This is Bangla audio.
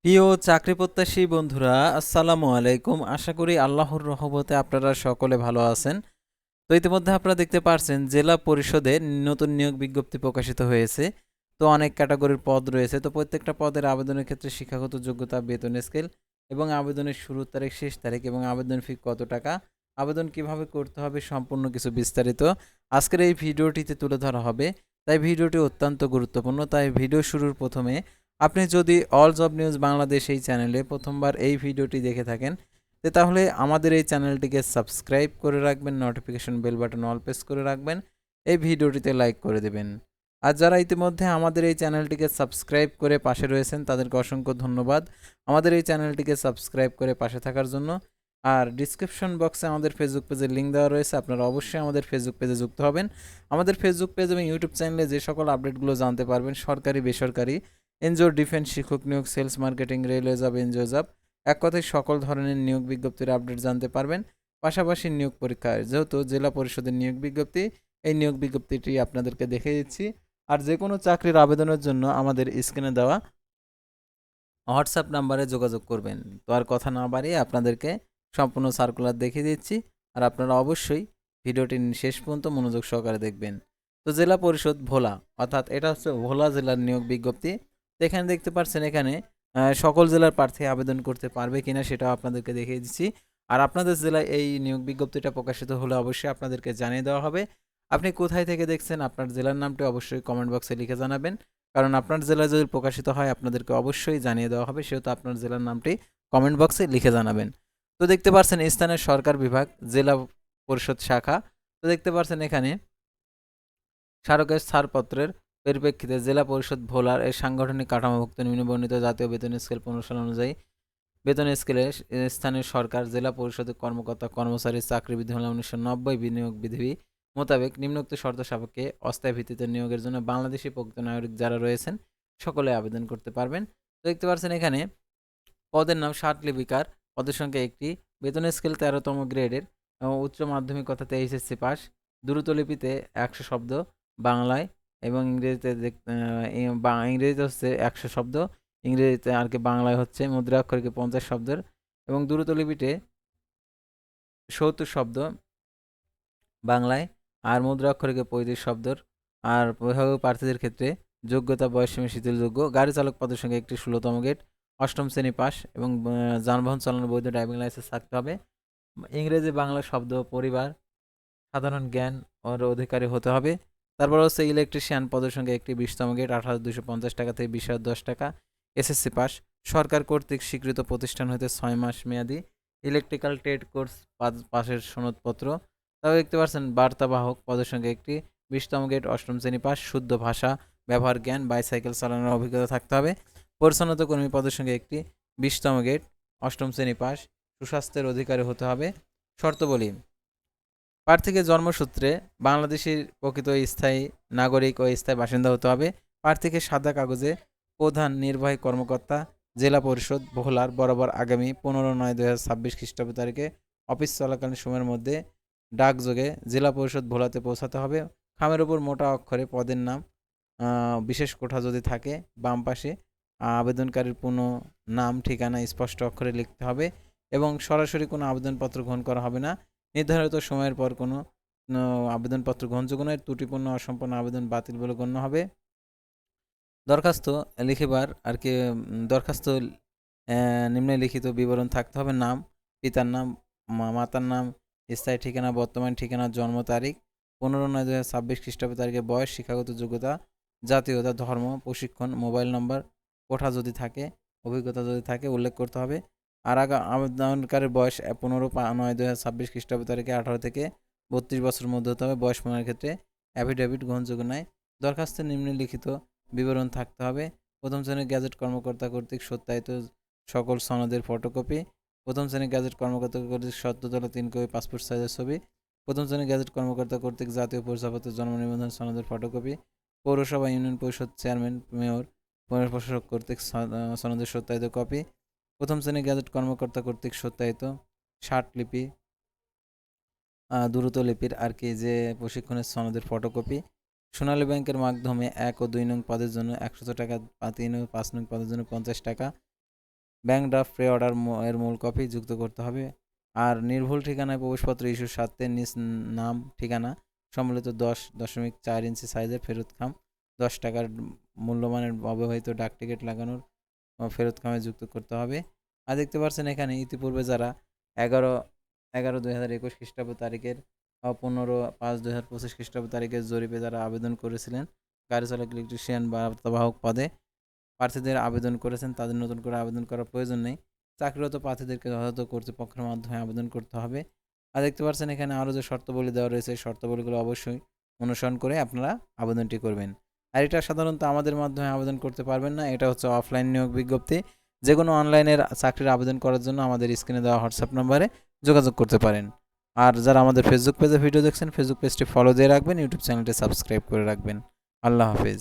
প্রিয় চাকরি প্রত্যাশী বন্ধুরা, আসসালামু আলাইকুম। আশা করি আল্লাহর রহমতে আপনারা সকলে ভালো আছেন। তো ইতিমধ্যে আপনারা দেখতে পারছেন জেলা পরিষদে নতুন নিয়োগ বিজ্ঞপ্তি প্রকাশিত হয়েছে। তো অনেক ক্যাটাগরির পদ রয়েছে। তো প্রত্যেকটা পদের আবেদনের ক্ষেত্রে শিক্ষাগত যোগ্যতা, বেতন স্কেল এবং আবেদনের শুরুর তারিখ, শেষ তারিখ এবং আবেদন ফি কত টাকা, আবেদন কিভাবে করতে হবে সম্পূর্ণ কিছু বিস্তারিত আজকের এই ভিডিওটিতে তুলে ধরা হবে। তাই ভিডিওটি অত্যন্ত গুরুত্বপূর্ণ। তাই ভিডিও শুরুর প্রথমে আপনি যদি অল জব নিউজ বাংলাদেশ এই চ্যানেলে প্রথমবার এই ভিডিওটি দেখে থাকেন, তাহলে আমাদের এই চ্যানেলটিকে সাবস্ক্রাইব করে রাখবেন, notification bell button all press করে রাখবেন, এই ভিডিওটিতে লাইক করে দেবেন। আর যারা ইতিমধ্যে আমাদের এই চ্যানেলটিকে সাবস্ক্রাইব করে পাশে রয়েছেন তাদেরকে অসংখ্য ধন্যবাদ আমাদের এই চ্যানেলটিকে সাবস্ক্রাইব করে পাশে থাকার জন্য। আর ডিসক্রিপশন বক্সে আমাদের ফেসবুক পেজের লিঙ্ক দেওয়া রয়েছে, আপনারা অবশ্যই আমাদের ফেসবুক পেজে যুক্ত হবেন। আমাদের ফেসবুক পেজ এবং ইউটিউব চ্যানেলে যে সকল আপডেটগুলো জানতে পারবেন, সরকারি বেসরকারি, এনজিও, ডিফেন্স, শিক্ষক নিয়োগ, sales, marketing, railway job, NGO job, এক কথায় সকল ধরনের নিয়োগ বিজ্ঞপ্তির আপডেট জানতে পারবেন। পাশাপাশি নিয়োগ পরীক্ষা, যেহেতু জেলা পরিষদের নিয়োগ বিজ্ঞপ্তি, এই নিয়োগ বিজ্ঞপ্তিটি আপনাদেরকে দেখে দিচ্ছি। আর যে কোনো চাকরির আবেদনের জন্য আমাদের স্ক্রিনে দেওয়া হোয়াটসঅ্যাপ নাম্বারে যোগাযোগ করবেন। তো আর কথা না বাড়িয়ে আপনাদেরকে সম্পূর্ণ সার্কুলার দেখিয়ে দিচ্ছি। আর আপনারা অবশ্যই ভিডিওটি শেষ পর্যন্ত মনোযোগ সহকারে দেখবেন। তো জেলা পরিষদ ভোলা, অর্থাৎ এটা হচ্ছে ভোলা জেলার নিয়োগ বিজ্ঞপ্তি। তো এখানে দেখতে পাচ্ছেন, এখানে সকল জেলার প্রার্থী আবেদন করতে পারবে কিনা সেটাও আপনাদেরকে দেখিয়ে দিচ্ছি। আর আপনাদের জেলায় এই নিয়োগ বিজ্ঞপ্তিটা প্রকাশিত হলে অবশ্যই আপনাদেরকে জানিয়ে দেওয়া হবে। আপনি কোথায় থেকে দেখছেন, আপনার জেলার নামটি অবশ্যই কমেন্ট বক্সে লিখে জানাবেন, কারণ আপনার জেলায় যদি প্রকাশিত হয় আপনাদেরকে অবশ্যই জানিয়ে দেওয়া হবে, সেহেতু আপনার জেলার নামটি কমেন্ট বক্সে লিখে জানাবেন। তো দেখতে পাচ্ছেন স্থানীয় সরকার বিভাগ, জেলা পরিষদ শাখা। তো দেখতে পাচ্ছেন এখানে স্মারকের ছাড়পত্রের পরিপ্রেক্ষিতে জেলা পরিষদ ভোলার এর সাংগঠনিক কাঠামোভুক্ত নিম্নবর্ণিত জাতীয় বেতন স্কেল 15 সাল অনুযায়ী বেতন স্কেলে স্থানীয় সরকার, জেলা পরিষদের কর্মকর্তা কর্মচারী চাকরি বিধিমালা 1990 বিনিয়োগ বিধি মোতাবেক নিম্নোক্ত শর্ত সাপেক্ষে অস্থায়ী ভিত্তিতে নিয়োগের জন্য বাংলাদেশি প্রকৃত নাগরিক যারা রয়েছেন সকলে আবেদন করতে পারবেন। তো দেখতে পাচ্ছেন এখানে পদের নাম ষাট লিপিকার, পদের সংখ্যা একটি, বেতন স্কেল 13তম গ্রেডের, উচ্চ মাধ্যমিক অর্থাৎ এইচএসসি পাস, দ্রুত লিপিতে 100 শব্দ বাংলায় এবং ইংরেজিতে ইংরেজিতে হচ্ছে 100 শব্দ, ইংরেজিতে আর কি বাংলায় হচ্ছে মুদ্রা অক্ষরকে 50 শব্দের এবং দ্রুত লিপিতে 70 শব্দ বাংলায়, আর মুদ্রা অক্ষরকে 35 শব্দর। আর অভিভাবক প্রার্থীদের ক্ষেত্রে যোগ্যতা, বয়সসীমা শিথিলযোগ্য, গাড়ি চালক পদের সংখ্যা একটি, 16তম গেট, অষ্টম শ্রেণী পাস এবং যানবাহন চালানোর বৈধ ড্রাইভিং লাইসেন্স থাকতে হবে। ইংরেজি বাংলা শব্দ পরিবার সাধারণ জ্ঞান ওর অধিকারী হতে হবে। তারপর হচ্ছে ইলেকট্রিশিয়ান পদের সংখ্যা একটি, 20তম গেট, 18,250 টাকা থেকে 20,010 টাকা, এসএসসি পাস, সরকার কর্তৃক স্বীকৃত প্রতিষ্ঠান হতে 6 মাস মেয়াদি, ইলেকট্রিক্যাল ট্রেড কোর্স পাশের সনদপত্র। তাও দেখতে পাচ্ছেন বার্তাবাহক পদের সংখ্যা একটি, 20তম গেট, অষ্টম শ্রেণী পাস, শুদ্ধ ভাষা ব্যবহার জ্ঞান, বাইসাইকেল চালানোর অভিজ্ঞতা থাকতে হবে। পরিচ্ছন্নতা কর্মী পদের সংখ্যা একটি, 20তম গেট, অষ্টম শ্রেণী পাস, সুস্বাস্থ্যের অধিকারী হতে হবে। শর্তাবলী: প্রার্থীকে জন্মসূত্রে বাংলাদেশের প্রকৃত স্থায়ী নাগরিক ও স্থায়ী বাসিন্দা হতে হবে। প্রার্থীকে সাদা কাগজে প্রধান নির্বাহী কর্মকর্তা জেলা পরিষদ ভোলার বরাবর আগামী 15/9/2026 খ্রিস্টাব্দ তারিখে অফিস চলাকালীন সময়ের মধ্যে ডাকযোগে জেলা পরিষদ ভোলাতে পৌঁছাতে হবে। খামের উপর মোটা অক্ষরে পদের নাম, বিশেষ কোঠা যদি থাকে বাম পাশে আবেদনকারীর পূর্ণ নাম, ঠিকানা স্পষ্ট অক্ষরে লিখতে হবে এবং সরাসরি কোনো আবেদনপত্র গ্রহণ করা হবে না। নির্ধারিত সময়ের পর কোনো আবেদনপত্র গ্রহণযোগ্য নয়, ত্রুটিপূর্ণ অসম্পূর্ণ আবেদন বাতিল বলে গণ্য হবে। দরখাস্ত লিখিবার আর কি দরখাস্ত নিম্নলিখিত বিবরণ থাকতে হবে: নাম, পিতার নাম, মাতার নাম, স্থায়ী ঠিকানা, বর্তমান ঠিকানা, জন্ম তারিখ, 15/9/2026 খ্রিস্টাব্দ তারিখে, বয়স, শিক্ষাগত যোগ্যতা, জাতীয়তা, ধর্ম, প্রশিক্ষণ, মোবাইল নম্বর, কোঠা যদি থাকে, অভিজ্ঞতা যদি থাকে উল্লেখ করতে হবে। আর আবেদনকারীর বয়স 15/9/2026 খ্রিস্টাব্দ তারিখে 18 থেকে 32 বছরের মধ্যে হতে হবে। বয়স প্রমাণের ক্ষেত্রে অ্যাফিডেভিট গ্রহণযোগ্য নয়। দরখাস্তে নিম্নলিখিত বিবরণ থাকতে হবে: প্রথম শ্রেণীর গ্যাজেট কর্মকর্তা কর্তৃক সত্যায়িত সকল সনদের ফটোকপি, প্রথম শ্রেণীর গ্যাজেট কর্মকর্তা কর্তৃক সদ্য তোলা 3 কপি পাসপোর্ট সাইজের ছবি, প্রথম শ্রেণীর গ্যাজেট কর্মকর্তা কর্তৃক জাতীয় পরিচয়পত্র, জন্ম নিবন্ধন সনদের ফটোকপি, পৌরসভা, ইউনিয়ন পরিষদ চেয়ারম্যান, মেয়র, প্রশাসক কর্তৃক সনদের সত্যায়িত কপি, প্রথম শ্রেণীর গ্যাজেট কর্মকর্তা কর্তৃক সত্যায়িত ষাট লিপি, দ্রুত লিপির আর কি যে প্রশিক্ষণের সনদের ফটোকপি, সোনালী ব্যাংকের মাধ্যমে 1 ও 2 নং পদের জন্য 100 টাকা, 3 ও 5 নং পদের জন্য 50 টাকা, ব্যাংক ড্রাফট প্রি অর্ডার এর মূল কপি যুক্ত করতে হবে। আর নির্ভুল ঠিকানায় প্রবেশপত্র ইস্যুর সাথে নিজ নাম ঠিকানা সম্বলিত 10.4 ইঞ্চি সাইজের ফেরত খাম, 10 টাকার মূল্যমানের অব্যবহৃত ডাক টিকিট লাগানোর ফেরত খামে যুক্ত করতে হবে। আর দেখতে পাচ্ছেন এখানে ইতিপূর্বে যারা 11/11/2021 খ্রিস্টাব্দ তারিখের 15/5/2025 খ্রিস্টাব্দ তারিখের জরিপে যারা আবেদন করেছিলেন গাড়ি চালক, ইলেকট্রিশিয়ান বা বার্তাবাহক পদে প্রার্থীদের আবেদন করেছেন, তাদের নতুন করে আবেদন করার প্রয়োজন নেই। চাকরিরত প্রার্থীদেরকে যথাযথ কর্তৃপক্ষের মাধ্যমে আবেদন করতে হবে। আর দেখতে পাচ্ছেন এখানে আরও যে শর্তাবলী দেওয়া রয়েছে, শর্তাবলীগুলো অবশ্যই অনুসরণ করে আপনারা আবেদনটি করবেন। আর এটা সাধারণত আমাদের মাধ্যমে আবেদন করতে পারবেন না, এটা হচ্ছে অফলাইন নিয়োগ বিজ্ঞপ্তি। যে কোনো অনলাইনের চাকরির আবেদন করার জন্য আমাদের স্ক্রিনে দেওয়া হোয়াটসঅ্যাপ নাম্বারে যোগাযোগ করতে পারেন। আর যারা আমাদের ফেসবুক পেজে ভিডিও দেখছেন, ফেসবুক পেজটি ফলো দিয়ে রাখবেন, ইউটিউব চ্যানেলটি সাবস্ক্রাইব করে রাখবেন। আল্লাহ হাফেজ।